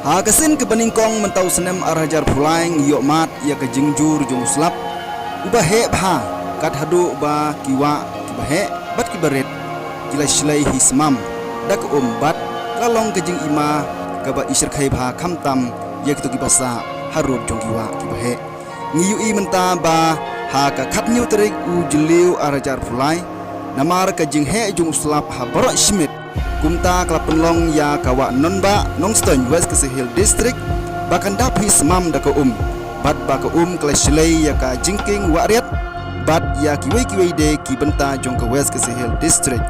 Hagasin ke beningkong mentau senem arajar pulaing yok mat ya ke jengjur jung slap ubah he bha kat hadu ba kiwa kibahe bat kibaret jilai silai hismam dak bat kalong ke jing ima kaba isir khai bha khamtam ya kitu kibasa harut jong kiwa kibahe ngiyu i menta ba ha ka khat nyu terik u jiliu arajar pulai namar ke jing he jung slap ha borok shimit kumta klapenlong ya kawa nonba nongstone west kesehil district bahkan dap hismam da ka bat ba ka kleslei ya ka jingking wariat bat ya kiwei de ki benta jong ka west kesehil district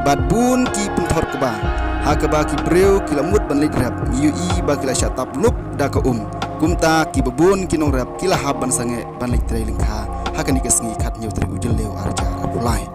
bat bun ki penthor ka ba ha ka ba ki breu ki lamut banlit rap yu i ba ki la shatap lup da ka kumta ki babun ki nong rap ki la haban sange banlit trailing kha ha ka ni kesngi khat nyu tri ujel leu arja apulai